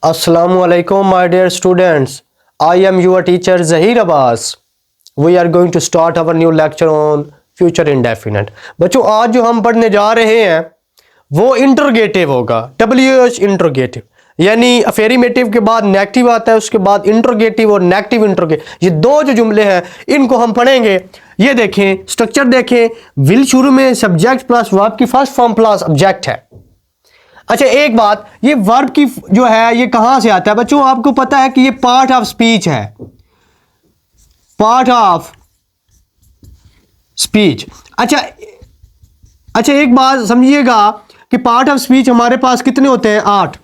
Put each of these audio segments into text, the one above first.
Assalamualaikum my dear students. I am your teacher Zahir Abbas. We are going to start our new lecture on future indefinite. बच्चों आज जो हम पढ़ने जा रहे हैं वो इंट्रोगेटिव होगा, WH इंट्रोगेटिव, यानी अफेरिमेटिव के बाद नेगेटिव आता है, उसके बाद इंट्रोगेटिव और नेगेटिव इंट्रोगेटिव, ये दो जो जुमले हैं इनको हम पढ़ेंगे। ये देखें स्ट्रक्चर देखें, विल शुरू में सब्जेक्ट प्लस वर्ब की फर्स्ट फॉर्म प्लस ऑब्जेक्ट है। अच्छा एक बात, ये वर्ब की जो है ये कहां से आता है बच्चों? आपको पता है कि ये पार्ट ऑफ स्पीच है, पार्ट ऑफ स्पीच। अच्छा एक बात समझिएगा कि पार्ट ऑफ स्पीच हमारे पास कितने होते हैं? 8।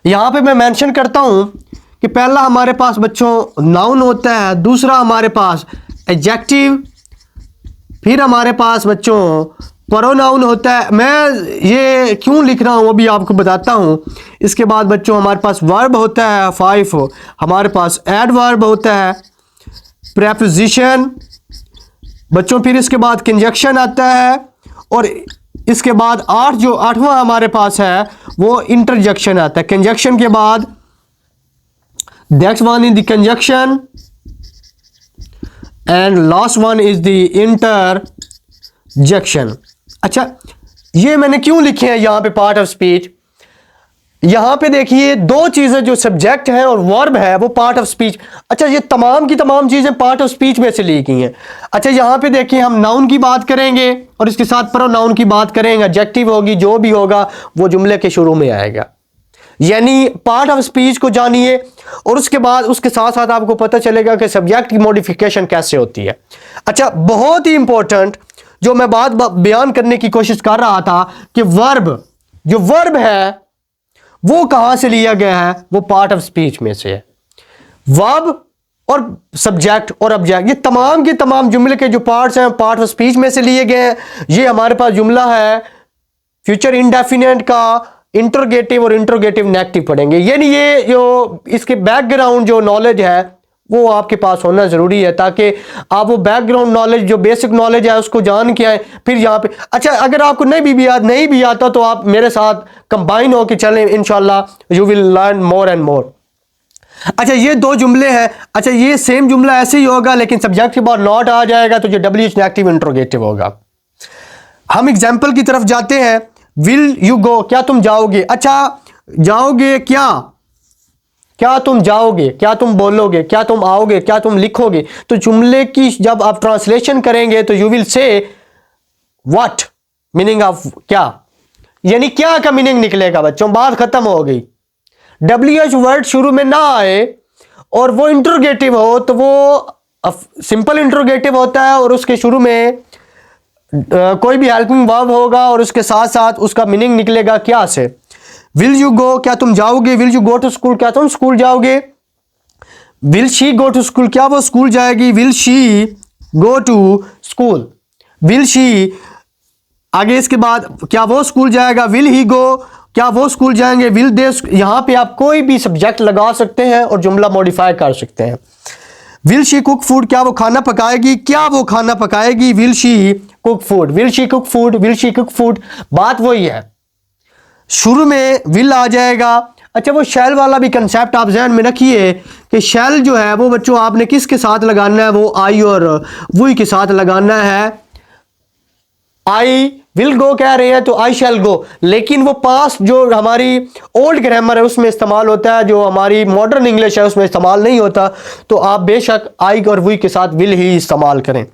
यहां पे मैं मेंशन करता हूं कि पहला हमारे पास बच्चों नाउन होता है, दूसरा हमारे पास एडजेक्टिव, फिर हमारे पास बच्चों प्रोनाउन होता है। मैं ये क्यों लिख रहा हूँ वो भी आपको बताता हूँ। इसके बाद बच्चों हमारे पास वर्ब होता है 5, हमारे पास एडवर्ब होता है, प्रेपोजिशन बच्चों, फिर इसके बाद कंजक्शन आता है, और इसके बाद 8वां हमारे पास है वो इंटरजेक्शन आता है। कंजक्शन के बाद next one is the conjunction and last one is the interjection. अच्छा ये मैंने क्यों लिखे हैं यहाँ पे पार्ट ऑफ स्पीच? यहाँ पे देखिए दो चीजें जो सब्जेक्ट है और वर्ब है वो पार्ट ऑफ स्पीच। अच्छा ये तमाम की तमाम चीजें पार्ट ऑफ स्पीच में से ली गई हैं। अच्छा यहाँ पे देखिए हम नाउन की बात करेंगे और इसके साथ प्रोनाउन की बात करेंगे, एडजेक्टिव होगी, जो भी होगा वो जुमले के शुरू में आएगा। यानी पार्ट ऑफ स्पीच को जानिए और उसके बाद उसके साथ साथ आपको पता चलेगा कि सब्जेक्ट की मॉडिफिकेशन कैसे होती है। अच्छा बहुत ही इंपॉर्टेंट जो मैं बात बयान करने की कोशिश कर रहा था कि जो वर्ब है वो कहां से लिया गया है? वो पार्ट ऑफ स्पीच में से है। वर्ब और सब्जेक्ट और ऑब्जेक्ट ये तमाम के तमाम जुमले के जो पार्ट्स हैं पार्ट ऑफ स्पीच में से लिए गए हैं। ये हमारे पास जुमला है फ्यूचर इंडेफिनिट का इंट्रोगेटिव और इंट्रोगेटिव नेगेटिव पढ़ेंगे। यानी ये जो इसके बैकग्राउंड जो नॉलेज है वो आपके पास होना जरूरी है ताकि आप वो बैकग्राउंड नॉलेज जो बेसिक नॉलेज है उसको जान के आए फिर यहाँ पे। अच्छा अगर आपको नहीं भी आता तो आप मेरे साथ कंबाइन होकर चलें, इंशाल्लाह you will learn more and more. अच्छा ये दो जुमले हैं। अच्छा ये सेम जुमला ऐसे ही होगा लेकिन सब्जेक्ट के बाद नॉट आ जाएगा तो जो WH नेगेटिव इंट्रोगेटिव होगा। हम एग्जाम्पल की तरफ जाते हैं। विल यू गो, क्या तुम जाओगे? अच्छा जाओगे क्या तुम जाओगे, क्या तुम बोलोगे, क्या तुम आओगे, क्या तुम लिखोगे? तो जुमले की जब आप ट्रांसलेशन करेंगे तो you will say what, meaning of क्या, यानी क्या का मीनिंग निकलेगा बच्चों। बात खत्म हो गई। WH वर्ड शुरू में ना आए और वो इंट्रोगेटिव हो तो वो सिंपल इंट्रोगेटिव होता है और उसके शुरू में कोई भी हेल्पिंग वर्ब होगा और उसके साथ साथ उसका मीनिंग निकलेगा क्या से। विल यू गो, क्या तुम जाओगे? Will you go to school, क्या तुम स्कूल जाओगे? Will she go to school, क्या वो स्कूल जाएगी? Will she go to school. Will she आगे इसके बाद क्या वो स्कूल जाएगा? विल ही गो, क्या वो स्कूल जाएंगे? विल दे, यहां पे आप कोई भी सब्जेक्ट लगा सकते हैं और जुमला मॉडिफाई कर सकते हैं। विल शी कुक फूड, क्या वो खाना पकाएगी? क्या वो खाना पकाएगी? Will she cook food, will she cook food, will she cook food, बात वही है। शुरू में विल आ जाएगा। अच्छा वो शैल वाला भी कंसेप्ट आप ध्यान में रखिए कि शैल जो है वो बच्चों आपने किसके साथ लगाना है? वो आई और वही के साथ लगाना है। आई विल गो कह रहे हैं तो आई शैल गो, लेकिन वो पास्ट जो हमारी ओल्ड ग्रामर है उसमें इस्तेमाल होता है, जो हमारी मॉडर्न इंग्लिश है उसमें इस्तेमाल नहीं होता। तो आप बेशक आई और वही के साथ विल ही इस्तेमाल करें।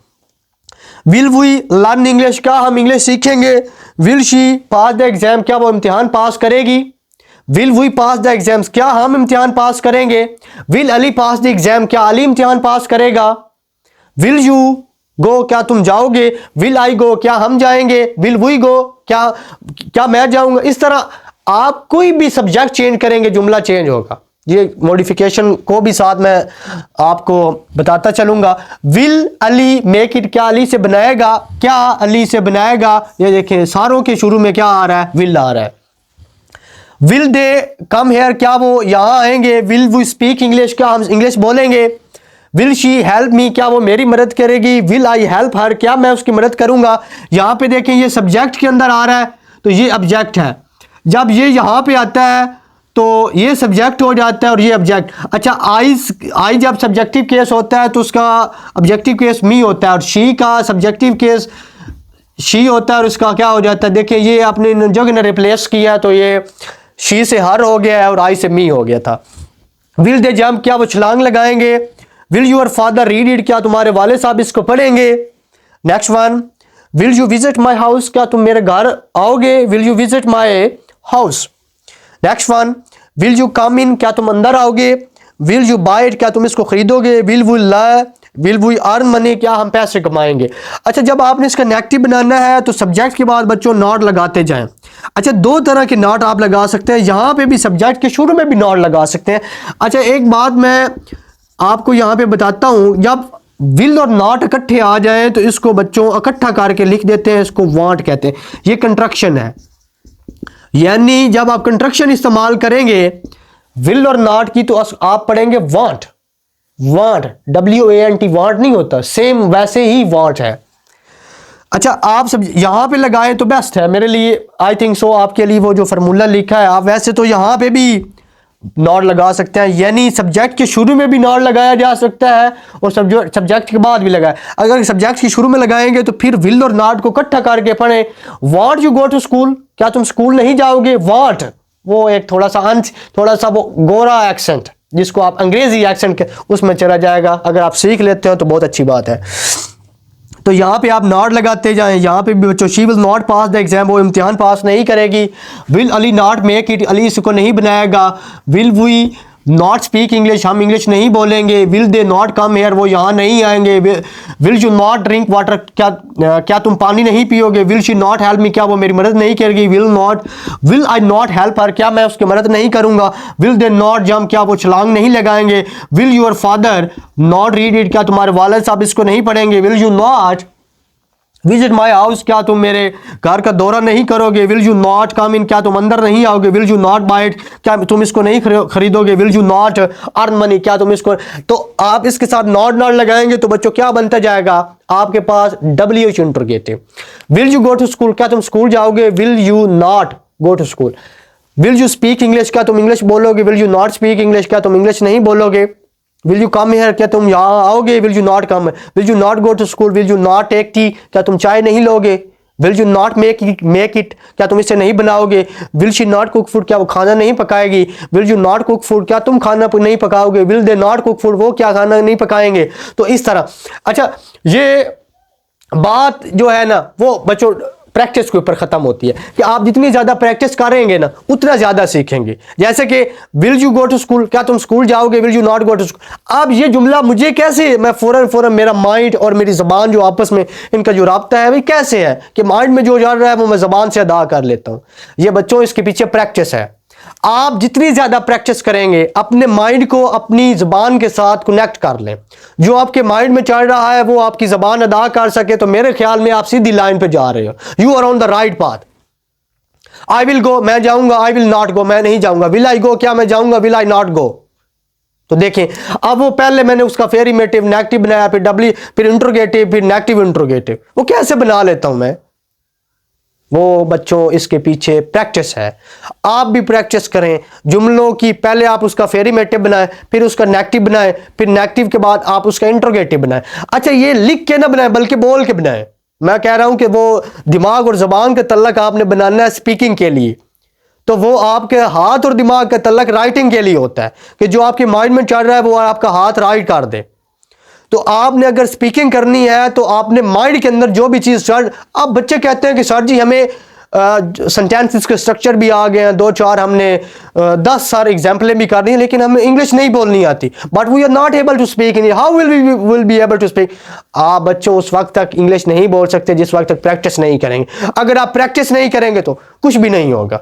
विल वी लर्न इंग्लिश, क्या हम इंग्लिश सीखेंगे? Will she pass the exam, क्या वो इम्तिहान पास करेगी? Will we pass the exams, क्या हम इम्तिहान पास करेंगे? Will Ali pass the exam, क्या अली इम्तिहान पास करेगा? विल यू गो, क्या तुम जाओगे? विल आई गो, क्या हम जाएंगे? विल वी गो, क्या मैं जाऊंगा? इस तरह आप कोई भी सब्जेक्ट चेंज करेंगे जुमला चेंज होगा। ये मॉडिफिकेशन को भी साथ मैं आपको बताता चलूंगा। विल अली मेक इट, क्या अली से बनाएगा? क्या अली से बनाएगा? ये देखें सारों के शुरू में क्या आ रहा है? विल आ रहा है। विल दे कम हेयर, क्या वो यहाँ आएंगे? विल वी स्पीक इंग्लिश, क्या हम इंग्लिश बोलेंगे? विल शी हेल्प मी, क्या वो मेरी मदद करेगी? विल आई हेल्प हर, क्या मैं उसकी मदद करूंगा? यहाँ पे देखें ये सब्जेक्ट के अंदर आ रहा है तो ये ऑब्जेक्ट है। जब ये यहाँ पे आता है तो ये सब्जेक्ट हो जाता है और ये ऑब्जेक्ट। अच्छा आई जब सब्जेक्टिव केस होता है तो उसका ऑब्जेक्टिव केस मी होता है, और शी का सब्जेक्टिव केस शी होता है और उसका क्या हो जाता है। देखिए ये आपने इन जगह ने रिप्लेस किया तो ये शी से हर हो गया है और आई से मी हो गया था। विल दे जंप, क्या वो छलांग लगाएंगे। Will your father read it, क्या तुम्हारे वाले साहब इसको पढ़ेंगे। Next one, will you visit my house, क्या तुम मेरे घर आओगे। Will you visit my house. Next one, will you come in, क्या तुम अंदर आओगे। विल यू बाय इट, क्या तुम इसको खरीदोगे। विल वी अर्न मनी, क्या हम पैसे कमाएंगे। अच्छा जब आपने इसका नेगेटिव बनाना है तो सब्जेक्ट के बाद बच्चों नॉट लगाते जाएं। अच्छा दो तरह के नॉट आप लगा सकते हैं, यहां पे भी सब्जेक्ट के शुरू में भी नॉट लगा सकते हैं। अच्छा एक बात मैं आपको यहां पे बताता हूं, जब विल और नॉट इकट्ठे आ जाएं तो इसको बच्चों इकट्ठा करके लिख देते हैं, इसको वांट कहते हैं। ये कंट्रक्शन है, यानी जब आप कंट्रक्शन इस्तेमाल करेंगे विल और नॉट की तो आप पढ़ेंगे वांट। वांट WANT वांट नहीं होता, सेम वैसे ही वांट है। अच्छा आप सब यहां पे लगाएं तो बेस्ट है मेरे लिए, आई थिंक सो। आपके लिए वो जो फार्मूला लिखा है आप वैसे तो यहां पे भी नॉट लगा सकते हैं, यानी सब्जेक्ट के शुरू में भी नॉट लगाया जा सकता है और सब्जेक्ट के बाद भी लगाए। अगर सब्जेक्ट के शुरू में लगाएंगे तो फिर विल और नॉट को इकट्ठा करके पढ़े। Want you go to school, क्या तुम स्कूल नहीं जाओगे। वांट वो एक थोड़ा सा वो गोरा एक्सेंट जिसको आप अंग्रेजी एक्सेंट के उसमें चला जाएगा, अगर आप सीख लेते हो तो बहुत अच्छी बात है। तो यहाँ पे आप नॉट लगाते जाएं। यहाँ पे भी बच्चों she will not pass the exam, वो इम्तिहान पास नहीं करेगी। Will Ali not make it, Ali इसको नहीं बनाएगा। Will we not speak English, हम इंग्लिश नहीं बोलेंगे। Will they not come here, वो यहाँ नहीं आएंगे। Will you not drink water, क्या तुम पानी नहीं पियोगे। Will she not help me, क्या वो मेरी मदद नहीं करेगी। Will I not help her, क्या मैं उसकी मदद नहीं करूंगा। विल दे नॉट जंप, क्या वो छलांग नहीं लगाएंगे। Will your father not read it, क्या तुम्हारे वालिद साहब इसको नहीं पढ़ेंगे। Will you not visit my house, क्या तुम मेरे घर का दौरा नहीं करोगे। Will you not come in, क्या तुम अंदर नहीं आओगे। Will you not buy it, क्या तुम इसको नहीं खरीदोगे। Will you not earn money, क्या तुम इसको। तो आप इसके साथ नॉट लगाएंगे तो बच्चों क्या बनता जाएगा आपके पास WH interrogative. Will you go to school, क्या तुम स्कूल जाओगे। Will you not go to school. Will you speak English, क्या तुम इंग्लिश बोलोगे। Will you not speak English, क्या तुम इंग्लिश नहीं बोलोगे। विल यू कम हियर, क्या तुम यहाँ आओगे। Will you not come. Will you not go to school. Will you not take tea, क्या तुम चाय नहीं लोगे। Will you not make it, क्या तुम इसे नहीं बनाओगे। Will she not cook food, क्या वो खाना नहीं पकाएगी। Will you not cook food, क्या तुम खाना नहीं पकाओगे। Will they not cook food, वो क्या खाना नहीं पकाएंगे। तो इस तरह अच्छा ये बात जो है ना वो बच्चों प्रैक्टिस के ऊपर खत्म होती है कि आप जितनी ज्यादा प्रैक्टिस करेंगे ना उतना ज्यादा सीखेंगे। जैसे कि will you go to school, क्या तुम स्कूल जाओगे। Will you not go to school. अब ये जुमला मुझे कैसे, मैं फौरन मेरा माइंड और मेरी जबान जो आपस में इनका जो राब्ता है वही कैसे है कि माइंड में जो जा रहा है वो मैं जबान से अदा कर लेता हूं। ये बच्चों इसके पीछे प्रैक्टिस है। आप जितनी ज्यादा प्रैक्टिस करेंगे अपने माइंड को अपनी जबान के साथ कनेक्ट कर लें। जो आपके माइंड में चल रहा है वो आपकी जबान अदा कर सके तो मेरे ख्याल में आप सीधी लाइन पे जा रहे हो। You are on the right path. I will go, मैं जाऊंगा। आई विल नॉट गो, मैं नहीं जाऊंगा। विल आई गो, क्या मैं जाऊंगा। Will I not go. तो देखें अब वो पहले मैंने उसका फेरिमेटिव नेगेटिव बनाया, फिर डब्ल्यू, फिर इंट्रोगेटिव, फिर नेगेटिव इंट्रोगेटिव। वो कैसे बना लेता हूं मैं, वो बच्चों इसके पीछे प्रैक्टिस है। आप भी प्रैक्टिस करें जुमलों की। पहले आप उसका फेरिमेटिव बनाएं, फिर उसका नेगेटिव बनाएं, फिर नेगेटिव के बाद आप उसका इंट्रोगेटिव बनाएं। अच्छा ये लिख के ना बनाएं बल्कि बोल के बनाएं। मैं कह रहा हूं कि वो दिमाग और जबान के तल्लक आपने बनाना है स्पीकिंग के लिए, तो वो आपके हाथ और दिमाग का तल्लक राइटिंग के लिए होता है कि जो आपके माइंड में चल रहा है वो आपका हाथ राइट कर दे। तो आपने अगर स्पीकिंग करनी है तो आपने माइंड के अंदर जो भी चीज सर, अब बच्चे कहते हैं कि सर जी हमें सेंटेंसेस के स्ट्रक्चर भी आ गए हैं, 2-4 हमने 10 सारे एग्जाम्पलें भी कर दी हैं, लेकिन हमें इंग्लिश नहीं बोलनी आती। But we are not able to speak English, how will be able to speak. आप बच्चों उस वक्त तक इंग्लिश नहीं बोल सकते जिस वक्त तक प्रैक्टिस नहीं करेंगे। अगर आप प्रैक्टिस नहीं करेंगे तो कुछ भी नहीं होगा।